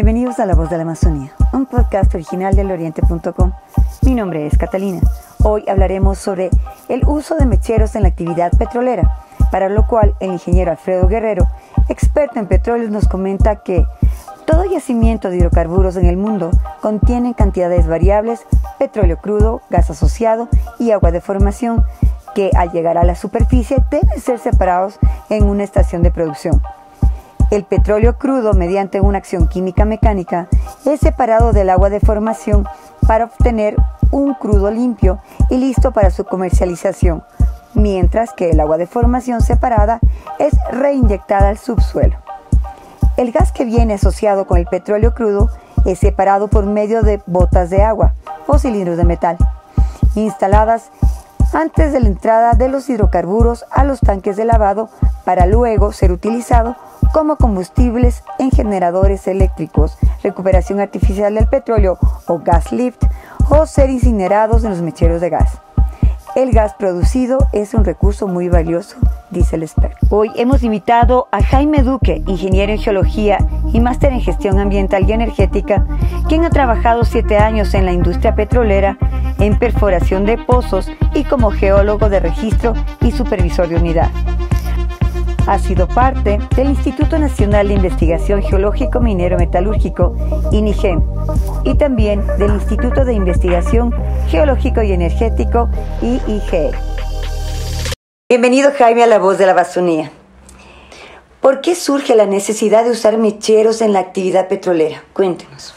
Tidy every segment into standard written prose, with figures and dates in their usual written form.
Bienvenidos a La Voz de la Amazonía, un podcast original del Oriente.com. Mi nombre es Catalina. Hoy hablaremos sobre el uso de mecheros en la actividad petrolera, para lo cual el ingeniero Alfredo Guerrero, experto en petróleos, nos comenta que todo yacimiento de hidrocarburos en el mundo contiene cantidades variables, petróleo crudo, gas asociado y agua de formación, que al llegar a la superficie deben ser separados en una estación de producción. El petróleo crudo, mediante una acción química mecánica, es separado del agua de formación para obtener un crudo limpio y listo para su comercialización, mientras que el agua de formación separada es reinyectada al subsuelo. El gas que viene asociado con el petróleo crudo es separado por medio de botas de agua o cilindros de metal, instaladas antes de la entrada de los hidrocarburos a los tanques de lavado para luego ser utilizado como combustibles en generadores eléctricos, recuperación artificial del petróleo o gas lift, o ser incinerados en los mecheros de gas. El gas producido es un recurso muy valioso, dice el experto. Hoy hemos invitado a Jaime Duque, ingeniero en geología y máster en gestión ambiental y energética, quien ha trabajado 7 años en la industria petrolera, en perforación de pozos y como geólogo de registro y supervisor de unidad. Ha sido parte del Instituto Nacional de Investigación Geológico Minero Metalúrgico, INIGEM, y también del Instituto de Investigación Geológico y Energético, IIGE. Bienvenido, Jaime, a La Voz de la Amazonía. ¿Por qué surge la necesidad de usar mecheros en la actividad petrolera? Cuéntenos.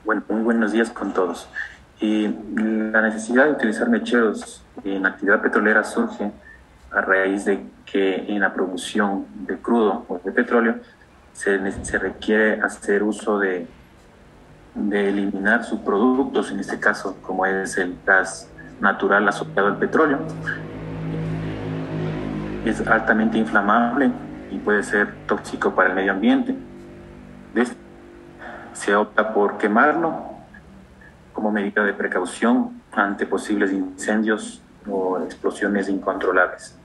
Bueno, muy buenos días con todos. La necesidad de utilizar mecheros en actividad petrolera surge a raíz de que en la producción de crudo o de petróleo se requiere hacer uso de eliminar subproductos, en este caso como es el gas natural asociado al petróleo. Es altamente inflamable y puede ser tóxico para el medio ambiente. Se opta por quemarlo como medida de precaución ante posibles incendios o explosiones incontrolables.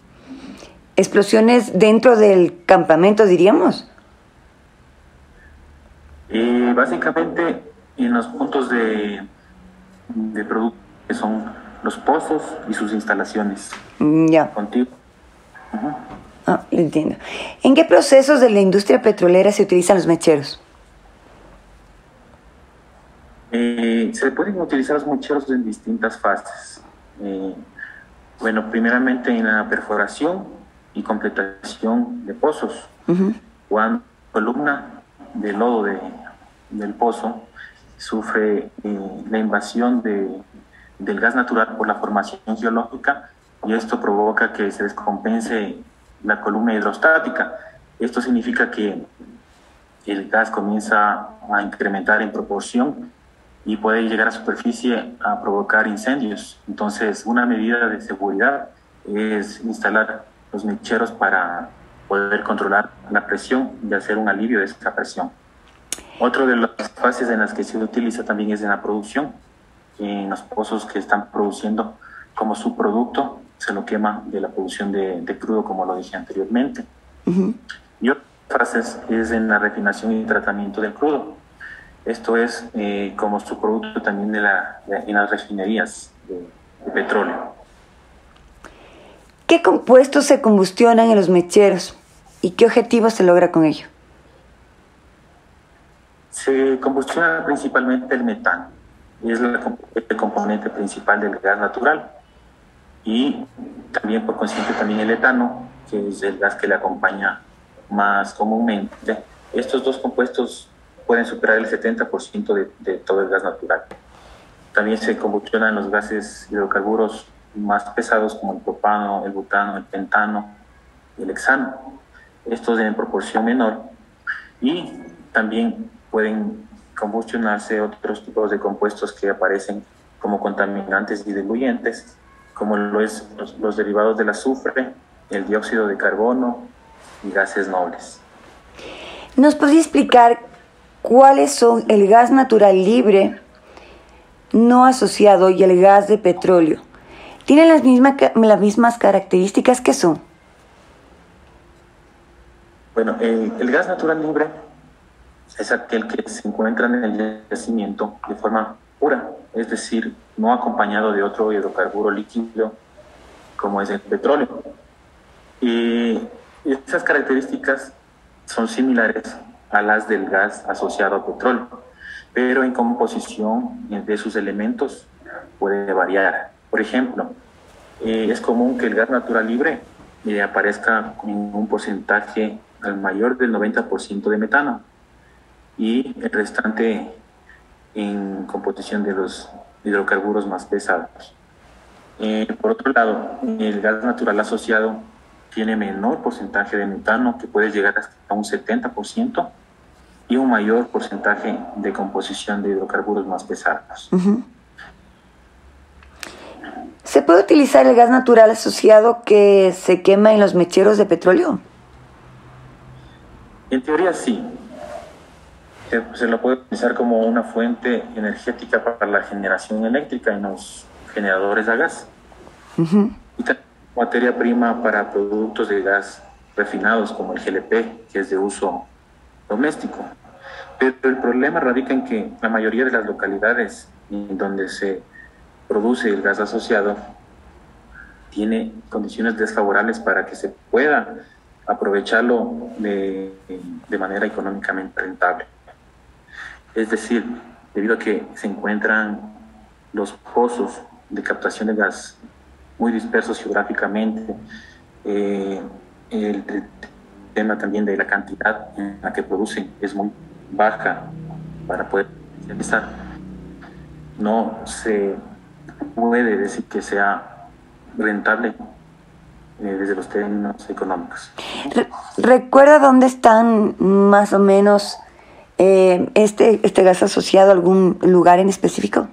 ¿Explosiones dentro del campamento, diríamos? Básicamente en los puntos de producto, que son los pozos y sus instalaciones. Ya. Contigo. Lo entiendo. ¿En qué procesos de la industria petrolera se utilizan los mecheros? Se pueden utilizar los mecheros en distintas fases. Bueno, primeramente en la perforación y completación de pozos. Cuando la columna de lodo del pozo sufre la invasión del gas natural por la formación geológica, y esto provoca que se descompense la columna hidrostática. Esto significa que el gas comienza a incrementar en proporción y puede llegar a superficie a provocar incendios. Entonces, una medida de seguridad es instalar los mecheros para poder controlar la presión y hacer un alivio de esa presión. Otra de las fases en las que se utiliza también es en la producción. En los pozos que están produciendo como subproducto, se lo quema de la producción de crudo, como lo dije anteriormente. Y otra fase es en la refinación y tratamiento del crudo. Esto es como subproducto también en las refinerías de petróleo. ¿Qué compuestos se combustionan en los mecheros y qué objetivo se logra con ello? Se combustiona principalmente el metano, es el componente principal del gas natural, y también por consiguiente también el etano, que es el gas que le acompaña más comúnmente. Estos dos compuestos pueden superar el 70% de todo el gas natural. También se combustionan los gases hidrocarburos más pesados como el propano, el butano, el pentano y el hexano. Estos en proporción menor, y también pueden combustionarse otros tipos de compuestos que aparecen como contaminantes y diluyentes, como lo es los derivados del azufre, el dióxido de carbono y gases nobles. ¿Nos podría explicar cuáles son el gas natural libre, no asociado, y el gas de petróleo? ¿Tienen las mismas características? ¿Qué son? Bueno, el gas natural libre es aquel que se encuentra en el yacimiento de forma pura, es decir, no acompañado de otro hidrocarburo líquido como es el petróleo. Y estas características son similares a las del gas asociado al petróleo, pero en composición de sus elementos puede variar. Por ejemplo, es común que el gas natural libre aparezca con un porcentaje al mayor del 90% de metano y el restante en composición de los hidrocarburos más pesados. Por otro lado, el gas natural asociado tiene menor porcentaje de metano, que puede llegar hasta un 70%, y un mayor porcentaje de composición de hidrocarburos más pesados. Uh-huh. ¿Se puede utilizar el gas natural asociado que se quema en los mecheros de petróleo? En teoría sí. Se lo puede utilizar como una fuente energética para la generación eléctrica en los generadores a gas. Uh-huh. Y también materia prima para productos de gas refinados como el GLP, que es de uso doméstico. Pero el problema radica en que la mayoría de las localidades en donde se produce el gas asociado tiene condiciones desfavorables para que se pueda aprovecharlo de manera económicamente rentable. Es decir, debido a que se encuentran los pozos de captación de gas muy dispersos geográficamente, el tema también de la cantidad en la que producen es muy baja para poder realizar. No se puede decir que sea rentable desde los términos económicos. ¿Recuerda dónde están más o menos este gas asociado a algún lugar en específico?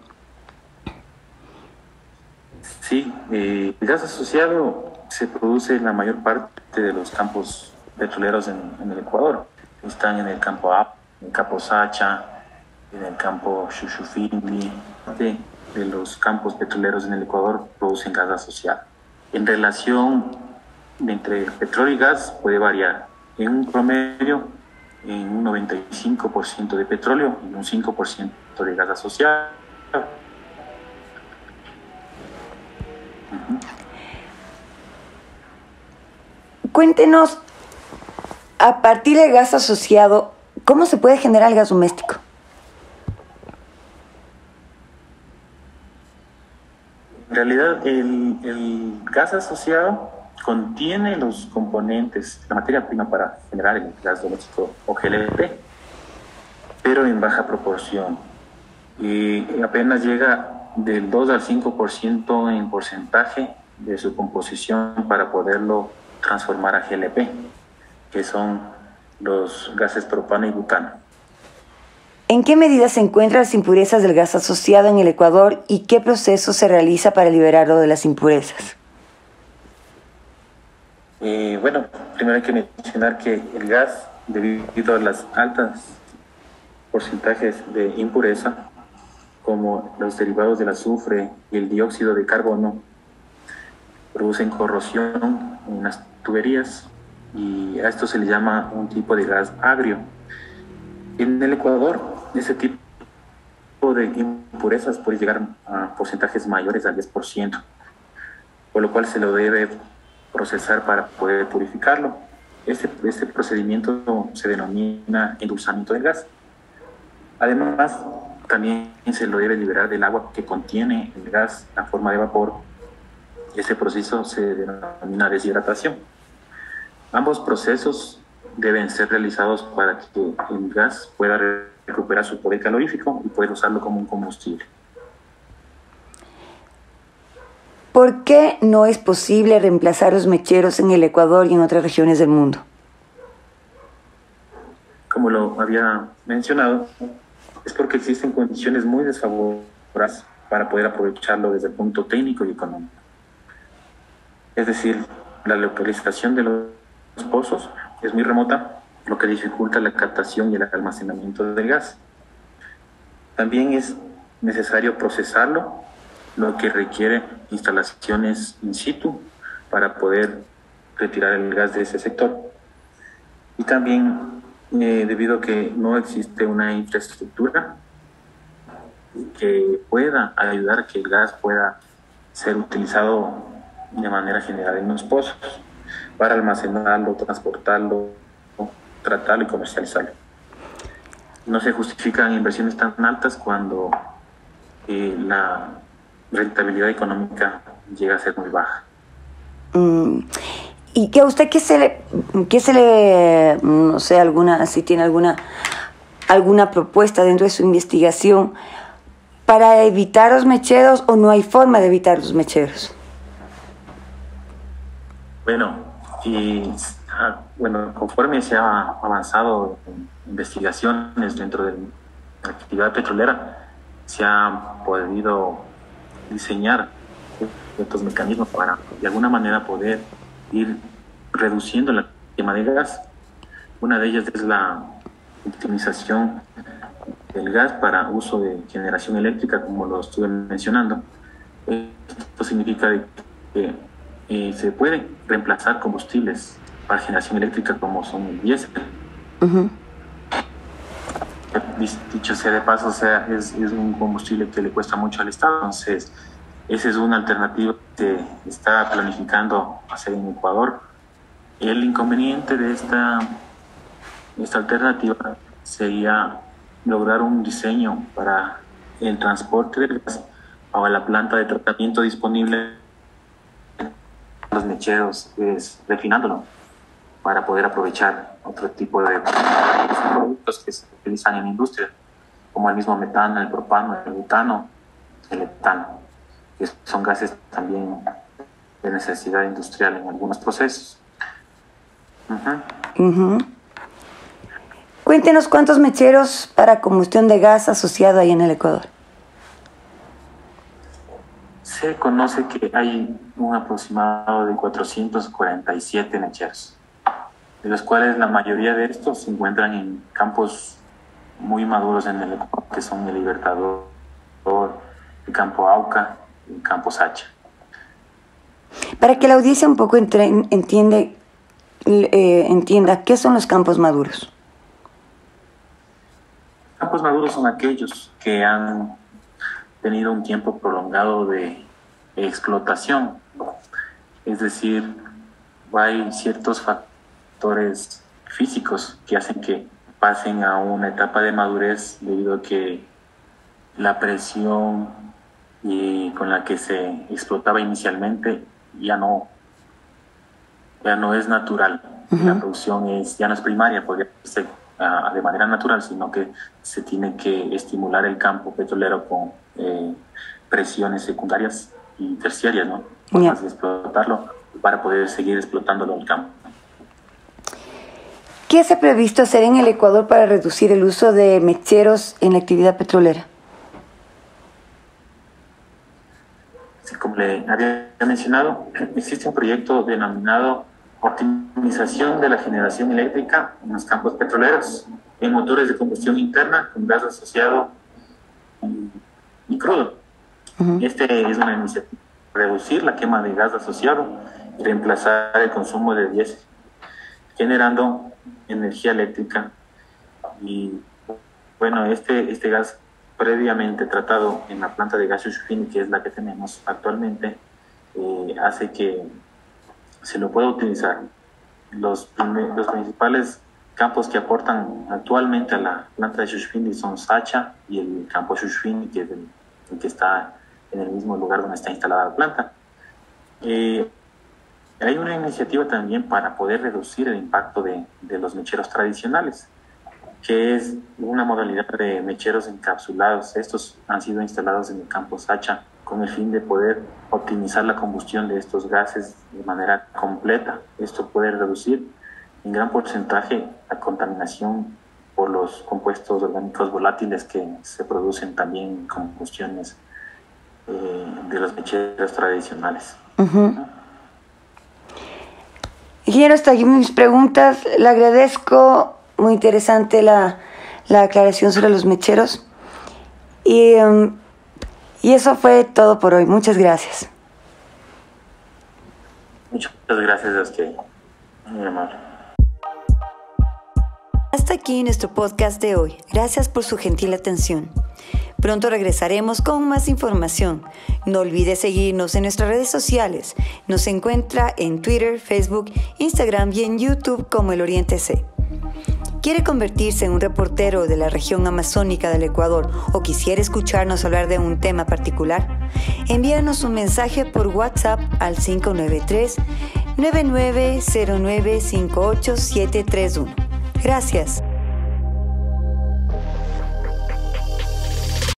Sí, el gas asociado se produce en la mayor parte de los campos petroleros en el Ecuador. Están en el campo AP, en el campo Sacha, en el campo Xuxufindi. De los campos petroleros en el Ecuador producen gas asociado. En relación entre petróleo y gas puede variar. En un promedio, en un 95% de petróleo y un 5% de gas asociado. Cuéntenos, a partir del gas asociado, ¿cómo se puede generar el gas doméstico? En realidad, el gas asociado contiene los componentes, la materia prima para generar el gas doméstico o GLP, pero en baja proporción. Y apenas llega del 2 al 5% en porcentaje de su composición para poderlo transformar a GLP, que son los gases propano y butano. ¿En qué medida se encuentran las impurezas del gas asociado en el Ecuador y qué proceso se realiza para liberarlo de las impurezas? Bueno, primero hay que mencionar que el gas, debido a las altas porcentajes de impureza, como los derivados del azufre y el dióxido de carbono, producen corrosión en las tuberías y a esto se le llama un tipo de gas agrio. En el Ecuador, ese tipo de impurezas puede llegar a porcentajes mayores al 10%, por lo cual se lo debe procesar para poder purificarlo. Este procedimiento se denomina endulzamiento del gas. Además, también se lo debe liberar del agua que contiene el gas en forma de vapor. Ese proceso se denomina deshidratación. Ambos procesos deben ser realizados para que el gas pueda recuperar su poder calorífico y poder usarlo como un combustible. ¿Por qué no es posible reemplazar los mecheros en el Ecuador y en otras regiones del mundo? Como lo había mencionado, es porque existen condiciones muy desfavorables para poder aprovecharlo desde el punto técnico y económico. Es decir, la localización de los pozos es muy remota, lo que dificulta la captación y el almacenamiento del gas. También es necesario procesarlo, lo que requiere instalaciones in situ para poder retirar el gas de ese sector. Y también debido a que no existe una infraestructura que pueda ayudar a que el gas pueda ser utilizado de manera general en los pozos para almacenarlo, transportarlo, tratarlo y comercializarlo. No se justifican inversiones tan altas cuando la rentabilidad económica llega a ser muy baja. ¿Y que a usted qué se le, no sé, si tiene alguna propuesta dentro de su investigación para evitar los mecheros, o no hay forma de evitar los mecheros? Bueno, conforme se ha avanzado en investigaciones dentro de la actividad petrolera, se ha podido diseñar estos mecanismos para de alguna manera poder ir reduciendo la quema de gas. Una de ellas es la optimización del gas para uso de generación eléctrica, como lo estuve mencionando. Esto significa que se pueden reemplazar combustibles para generación eléctrica como son el diésel. Uh-huh. Dicho sea de paso, es un combustible que le cuesta mucho al Estado, entonces esa es una alternativa que se está planificando hacer en Ecuador. El inconveniente de esta alternativa sería lograr un diseño para el transporte del gas a la planta de tratamiento disponible los mecheros, refinándolo para poder aprovechar otro tipo de productos que se utilizan en la industria, como el mismo metano, el propano, el butano, el etano, que son gases también de necesidad industrial en algunos procesos. Uh-huh. Uh-huh. Cuéntenos cuántos mecheros para combustión de gas asociado hay en el Ecuador. Se conoce que hay un aproximado de 447 mecheros, de los cuales la mayoría de estos se encuentran en campos muy maduros en el Ecuador, que son el Libertador, el campo Auca y el campo Sacha. Para que la audiencia un poco entienda qué son los campos maduros. Campos maduros son aquellos que han tenido un tiempo prolongado de explotación, es decir, hay ciertos factores físicos que hacen que pasen a una etapa de madurez debido a que la presión con la que se explotaba inicialmente ya no es natural. Uh-huh. La producción ya no es primaria, podría ser de manera natural, sino que se tiene que estimular el campo petrolero con presiones secundarias y terciarias, ¿no? Formas de explotarlo para poder seguir explotándolo en el campo. ¿Qué se ha previsto hacer en el Ecuador para reducir el uso de mecheros en la actividad petrolera? Sí, como le había mencionado, existe un proyecto denominado optimización de la generación eléctrica en los campos petroleros, en motores de combustión interna con gas asociado y crudo. Uh-huh. Este es una iniciativa para reducir la quema de gas asociado y reemplazar el consumo de diésel, generando energía eléctrica. Y bueno, este gas previamente tratado en la planta de gas Shushufindi, que es la que tenemos actualmente, hace que se lo puede utilizar. Los principales campos que aportan actualmente a la planta de Shushufindi son Sacha y el campo Shushufindi, que es el que está en el mismo lugar donde está instalada la planta. Hay una iniciativa también para poder reducir el impacto de los mecheros tradicionales, que es una modalidad de mecheros encapsulados. Estos han sido instalados en el campo Sacha con el fin de poder optimizar la combustión de estos gases de manera completa. Esto puede reducir en gran porcentaje la contaminación por los compuestos orgánicos volátiles que se producen también en combustiones de los mecheros tradicionales. Uh-huh. Ingeniero, hasta aquí mis preguntas. Le agradezco, muy interesante la aclaración sobre los mecheros. Y eso fue todo por hoy. Muchas gracias. Muchas gracias a usted. Muy amable. Hasta aquí nuestro podcast de hoy. Gracias por su gentil atención. Pronto regresaremos con más información. No olvide seguirnos en nuestras redes sociales. Nos encuentra en Twitter, Facebook, Instagram y en YouTube como El Oriente C. ¿Quiere convertirse en un reportero de la región amazónica del Ecuador o quisiera escucharnos hablar de un tema particular? Envíanos un mensaje por WhatsApp al 593-9909-58731. Gracias.